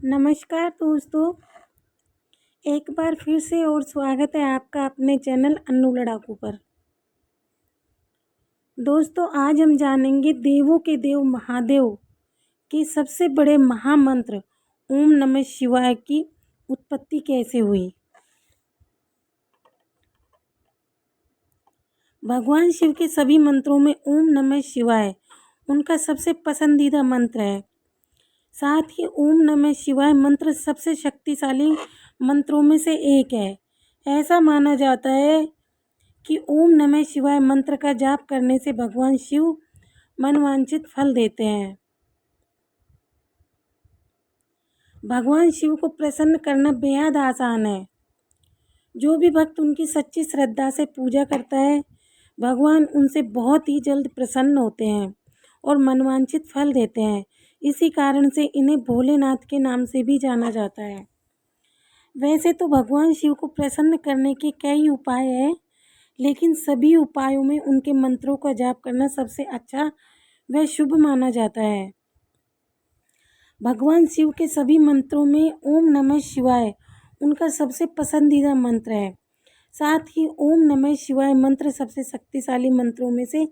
नमस्कार दोस्तों, एक बार फिर से और स्वागत है आपका अपने चैनल अन्नू लड़ाकू पर। दोस्तों, आज हम जानेंगे देवों के देव महादेव के सबसे बड़े महामंत्र ओम नमः शिवाय की उत्पत्ति कैसे हुई। भगवान शिव के सभी मंत्रों में ओम नमः शिवाय उनका सबसे पसंदीदा मंत्र है। साथ ही ओम नमः शिवाय मंत्र सबसे शक्तिशाली मंत्रों में से एक है। ऐसा माना जाता है कि ओम नमः शिवाय मंत्र का जाप करने से भगवान शिव मनवांछित फल देते हैं। भगवान शिव को प्रसन्न करना बेहद आसान है। जो भी भक्त उनकी सच्ची श्रद्धा से पूजा करता है, भगवान उनसे बहुत ही जल्द प्रसन्न होते हैं और मनवांछित फल देते हैं। इसी कारण से इन्हें भोलेनाथ के नाम से भी जाना जाता है। वैसे तो भगवान शिव को प्रसन्न करने के कई उपाय हैं, लेकिन सभी उपायों में उनके मंत्रों का जाप करना सबसे अच्छा व शुभ माना जाता है। भगवान शिव के सभी मंत्रों में ओम नमः शिवाय उनका सबसे पसंदीदा मंत्र है। साथ ही ओम नमः शिवाय मंत्र सबसे शक्तिशाली मंत्रों में से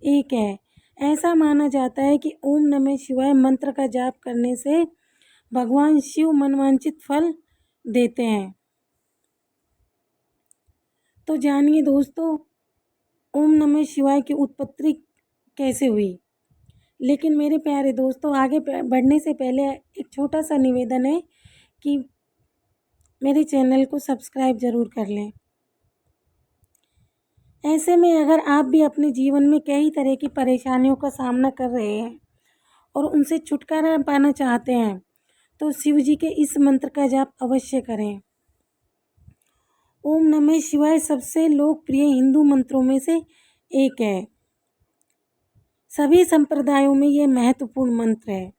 एक है। ऐसा माना जाता है कि ओम नमः शिवाय मंत्र का जाप करने से भगवान शिव मनवांछित फल देते हैं। तो जानिए दोस्तों, ओम नमः शिवाय की उत्पत्ति कैसे हुई। लेकिन मेरे प्यारे दोस्तों, आगे बढ़ने से पहले एक छोटा सा निवेदन है कि मेरे चैनल को सब्सक्राइब ज़रूर कर लें। ऐसे में अगर आप भी अपने जीवन में कई तरह की परेशानियों का सामना कर रहे हैं और उनसे छुटकारा पाना चाहते हैं, तो शिव जी के इस मंत्र का जाप अवश्य करें। ओम नमः शिवाय सबसे लोकप्रिय हिंदू मंत्रों में से एक है। सभी संप्रदायों में यह महत्वपूर्ण मंत्र है।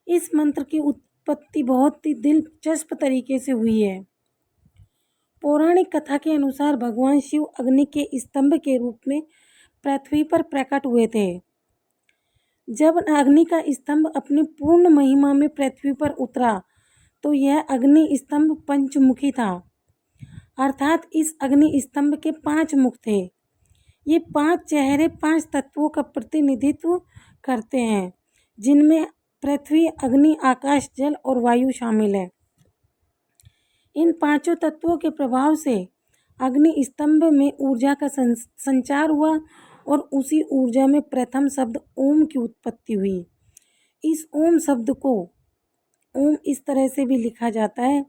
इस मंत्र की उत्पत्ति बहुत ही दिलचस्प तरीके से हुई है। पौराणिक कथा के अनुसार भगवान शिव अग्नि के स्तंभ के रूप में पृथ्वी पर प्रकट हुए थे। जब अग्नि का स्तंभ अपनी पूर्ण महिमा में पृथ्वी पर उतरा तो यह अग्नि स्तंभ पंचमुखी था, अर्थात इस अग्नि स्तंभ के 5 मुख थे। ये 5 चेहरे 5 तत्वों का प्रतिनिधित्व करते हैं, जिनमें पृथ्वी, अग्नि, आकाश, जल और वायु शामिल है। इन 5 तत्वों के प्रभाव से अग्नि स्तंभ में ऊर्जा का संचार हुआ और उसी ऊर्जा में प्रथम शब्द ओम की उत्पत्ति हुई। इस ओम शब्द को ओम इस तरह से भी लिखा जाता है।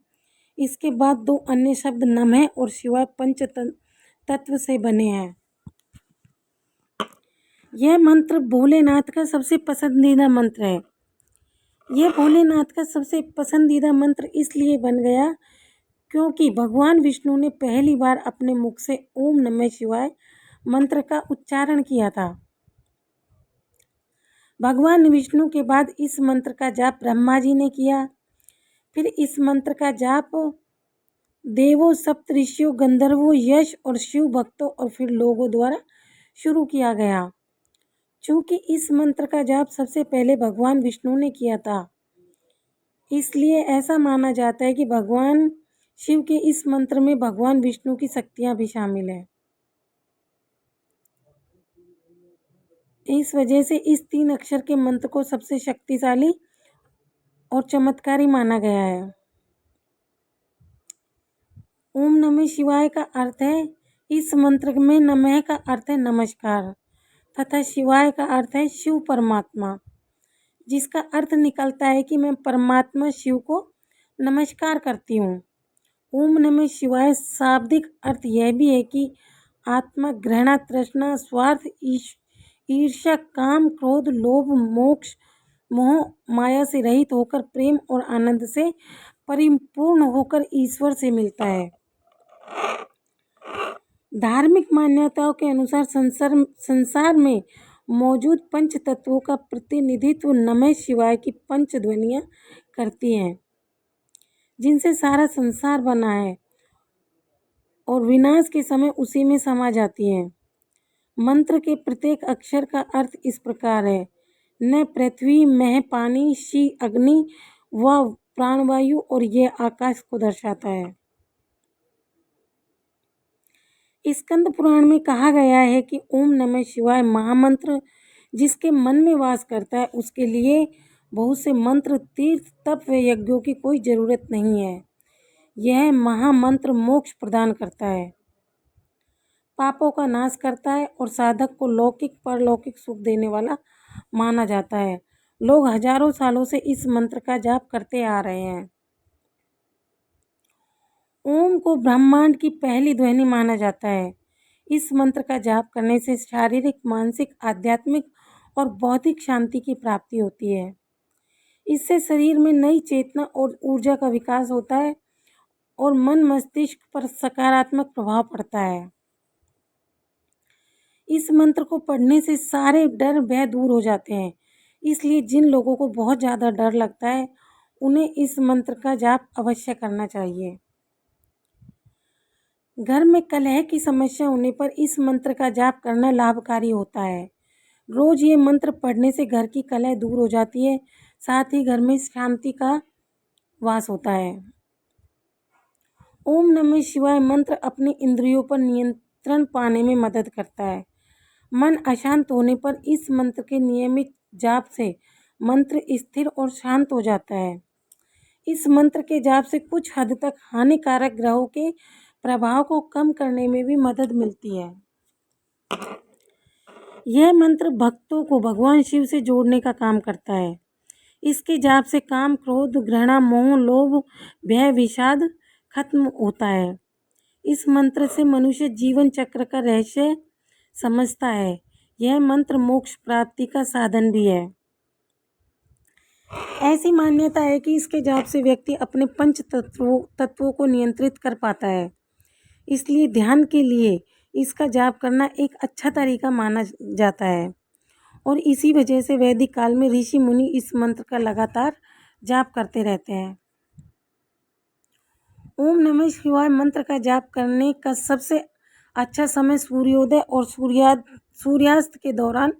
इसके बाद 2 अन्य शब्द नमः और शिवाय पंच तत्व से बने हैं। यह मंत्र भोलेनाथ का सबसे पसंदीदा मंत्र है। यह भोलेनाथ का सबसे पसंदीदा मंत्र इसलिए बन गया क्योंकि भगवान विष्णु ने पहली बार अपने मुख से ओम नमः शिवाय मंत्र का उच्चारण किया था। भगवान विष्णु के बाद इस मंत्र का जाप ब्रह्मा जी ने किया। फिर इस मंत्र का जाप देवों, सप्तऋषियों, गंधर्वों, यश और शिव भक्तों और फिर लोगों द्वारा शुरू किया गया। चूँकि इस मंत्र का जाप सबसे पहले भगवान विष्णु ने किया था, इसलिए ऐसा माना जाता है कि भगवान शिव के इस मंत्र में भगवान विष्णु की शक्तियाँ भी शामिल हैं। इस वजह से इस 3 अक्षर के मंत्र को सबसे शक्तिशाली और चमत्कारी माना गया है। ओम नमः शिवाय का अर्थ है, इस मंत्र में नमः का अर्थ है नमस्कार तथा शिवाय का अर्थ है शिव परमात्मा, जिसका अर्थ निकलता है कि मैं परमात्मा शिव को नमस्कार करती हूँ। ओम नमः शिवाय शाब्दिक अर्थ यह भी है कि आत्मा घृणा, तृष्णा, स्वार्थ, ईर्ष्या, काम, क्रोध, लोभ, मोक्ष, मोह, माया से रहित होकर प्रेम और आनंद से परिपूर्ण होकर ईश्वर से मिलता है। धार्मिक मान्यताओं के अनुसार संसार में मौजूद पंच तत्वों का प्रतिनिधित्व नमः शिवाय की पंच ध्वनियाँ करती हैं, जिनसे सारा संसार बना है और विनाश के समय उसी में समा जाती हैं। मंत्र के प्रत्येक अक्षर का अर्थ इस प्रकार है: न पृथ्वी, मह पानी, शी अग्नि, वह प्राणवायु और यह आकाश को दर्शाता है। स्कंद पुराण में कहा गया है कि ओम नमः शिवाय महामंत्र जिसके मन में वास करता है उसके लिए बहुत से मंत्र, तीर्थ, तप व यज्ञों की कोई जरूरत नहीं है। यह महामंत्र मोक्ष प्रदान करता है, पापों का नाश करता है और साधक को लौकिक परलौकिक सुख देने वाला माना जाता है। लोग हजारों सालों से इस मंत्र का जाप करते आ रहे हैं। ओम को ब्रह्मांड की पहली ध्वनि माना जाता है। इस मंत्र का जाप करने से शारीरिक, मानसिक, आध्यात्मिक और बौद्धिक शांति की प्राप्ति होती है। इससे शरीर में नई चेतना और ऊर्जा का विकास होता है और मन मस्तिष्क पर सकारात्मक प्रभाव पड़ता है। इस मंत्र को पढ़ने से सारे डर भय दूर हो जाते हैं। इसलिए जिन लोगों को बहुत ज़्यादा डर लगता है उन्हें इस मंत्र का जाप अवश्य करना चाहिए। घर में कलह की समस्या होने पर इस मंत्र का जाप करना लाभकारी होता है। रोज ये मंत्र पढ़ने से घर की कलह दूर हो जाती है, साथ ही घर में शांति का वास होता है। ओम नमः शिवाय मंत्र अपने इंद्रियों पर नियंत्रण पाने में मदद करता है। मन अशांत होने पर इस मंत्र के नियमित जाप से मंत्र स्थिर और शांत हो जाता है। इस मंत्र के जाप से कुछ हद तक हानिकारक ग्रहों के प्रभाव को कम करने में भी मदद मिलती है। यह मंत्र भक्तों को भगवान शिव से जोड़ने का काम करता है। इसके जाप से काम, क्रोध, घृणा, मोह, लोभ, भय, विषाद खत्म होता है। इस मंत्र से मनुष्य जीवन चक्र का रहस्य समझता है। यह मंत्र मोक्ष प्राप्ति का साधन भी है। ऐसी मान्यता है कि इसके जाप से व्यक्ति अपने पंच तत्वों को नियंत्रित कर पाता है। इसलिए ध्यान के लिए इसका जाप करना एक अच्छा तरीका माना जाता है और इसी वजह से वैदिक काल में ऋषि मुनि इस मंत्र का लगातार जाप करते रहते हैं। ओम नमः शिवाय मंत्र का जाप करने का सबसे अच्छा समय सूर्योदय और सूर्यास्त के दौरान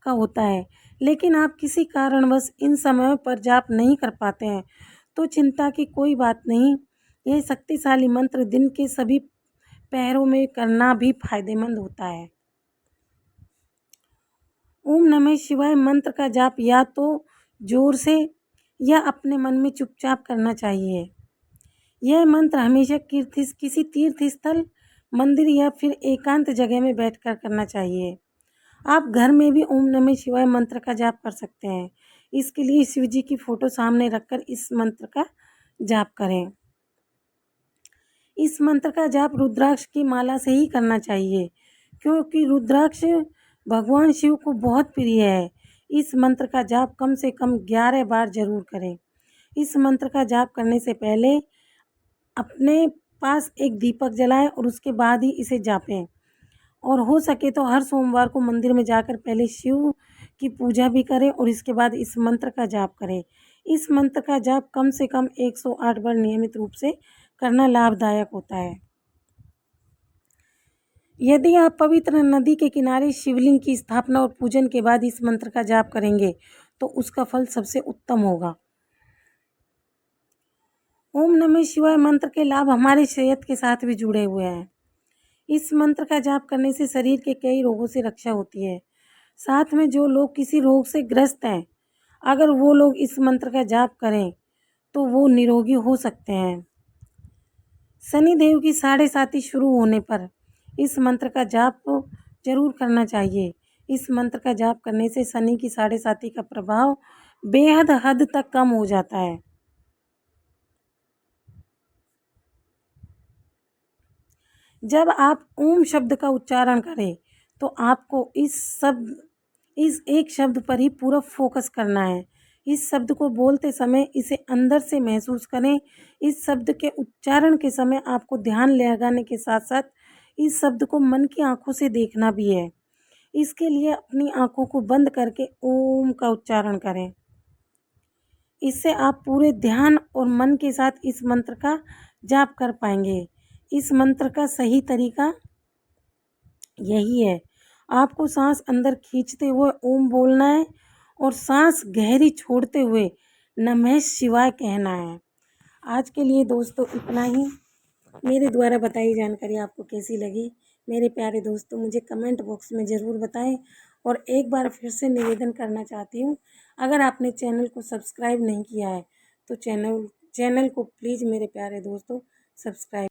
का होता है। लेकिन आप किसी कारणवश इन समयों पर जाप नहीं कर पाते हैं तो चिंता की कोई बात नहीं। यह शक्तिशाली मंत्र दिन के सभी पहरों में करना भी फायदेमंद होता है। ओम नमः शिवाय मंत्र का जाप या तो जोर से या अपने मन में चुपचाप करना चाहिए। यह मंत्र हमेशा किसी तीर्थ स्थल, मंदिर या फिर एकांत जगह में बैठकर करना चाहिए। आप घर में भी ओम नमः शिवाय मंत्र का जाप कर सकते हैं। इसके लिए शिव जी की फोटो सामने रखकर इस मंत्र का जाप करें। इस मंत्र का जाप रुद्राक्ष की माला से ही करना चाहिए क्योंकि रुद्राक्ष भगवान शिव को बहुत प्रिय है। इस मंत्र का जाप कम से कम 11 बार जरूर करें। इस मंत्र का जाप करने से पहले अपने पास एक दीपक जलाएं और उसके बाद ही इसे जापें और हो सके तो हर सोमवार को मंदिर में जाकर पहले शिव की पूजा भी करें और इसके बाद इस मंत्र का जाप करें। इस मंत्र का जाप कम से कम 108 बार नियमित रूप से करना लाभदायक होता है। यदि आप पवित्र नदी के किनारे शिवलिंग की स्थापना और पूजन के बाद इस मंत्र का जाप करेंगे तो उसका फल सबसे उत्तम होगा। ओम नमः शिवाय मंत्र के लाभ हमारे सेहत के साथ भी जुड़े हुए हैं। इस मंत्र का जाप करने से शरीर के कई रोगों से रक्षा होती है। साथ में जो लोग किसी रोग से ग्रस्त हैं, अगर वो लोग इस मंत्र का जाप करें तो वो निरोगी हो सकते हैं। शनिदेव की 7.5 शुरू होने पर इस मंत्र का जाप जरूर करना चाहिए। इस मंत्र का जाप करने से शनि की 7.5 का प्रभाव बेहद हद तक कम हो जाता है। जब आप ओम शब्द का उच्चारण करें तो आपको इस एक शब्द पर ही पूरा फोकस करना है। इस शब्द को बोलते समय इसे अंदर से महसूस करें। इस शब्द के उच्चारण के समय आपको ध्यान लगाने के साथ साथ इस शब्द को मन की आंखों से देखना भी है। इसके लिए अपनी आंखों को बंद करके ओम का उच्चारण करें। इससे आप पूरे ध्यान और मन के साथ इस मंत्र का जाप कर पाएंगे। इस मंत्र का सही तरीका यही है, आपको सांस अंदर खींचते हुए ओम बोलना है और सांस गहरी छोड़ते हुए नमः शिवाय कहना है। आज के लिए दोस्तों इतना ही। मेरे द्वारा बताई जानकारी आपको कैसी लगी मेरे प्यारे दोस्तों, मुझे कमेंट बॉक्स में ज़रूर बताएं। और एक बार फिर से निवेदन करना चाहती हूँ, अगर आपने चैनल को सब्सक्राइब नहीं किया है तो चैनल को प्लीज़ मेरे प्यारे दोस्तों सब्सक्राइब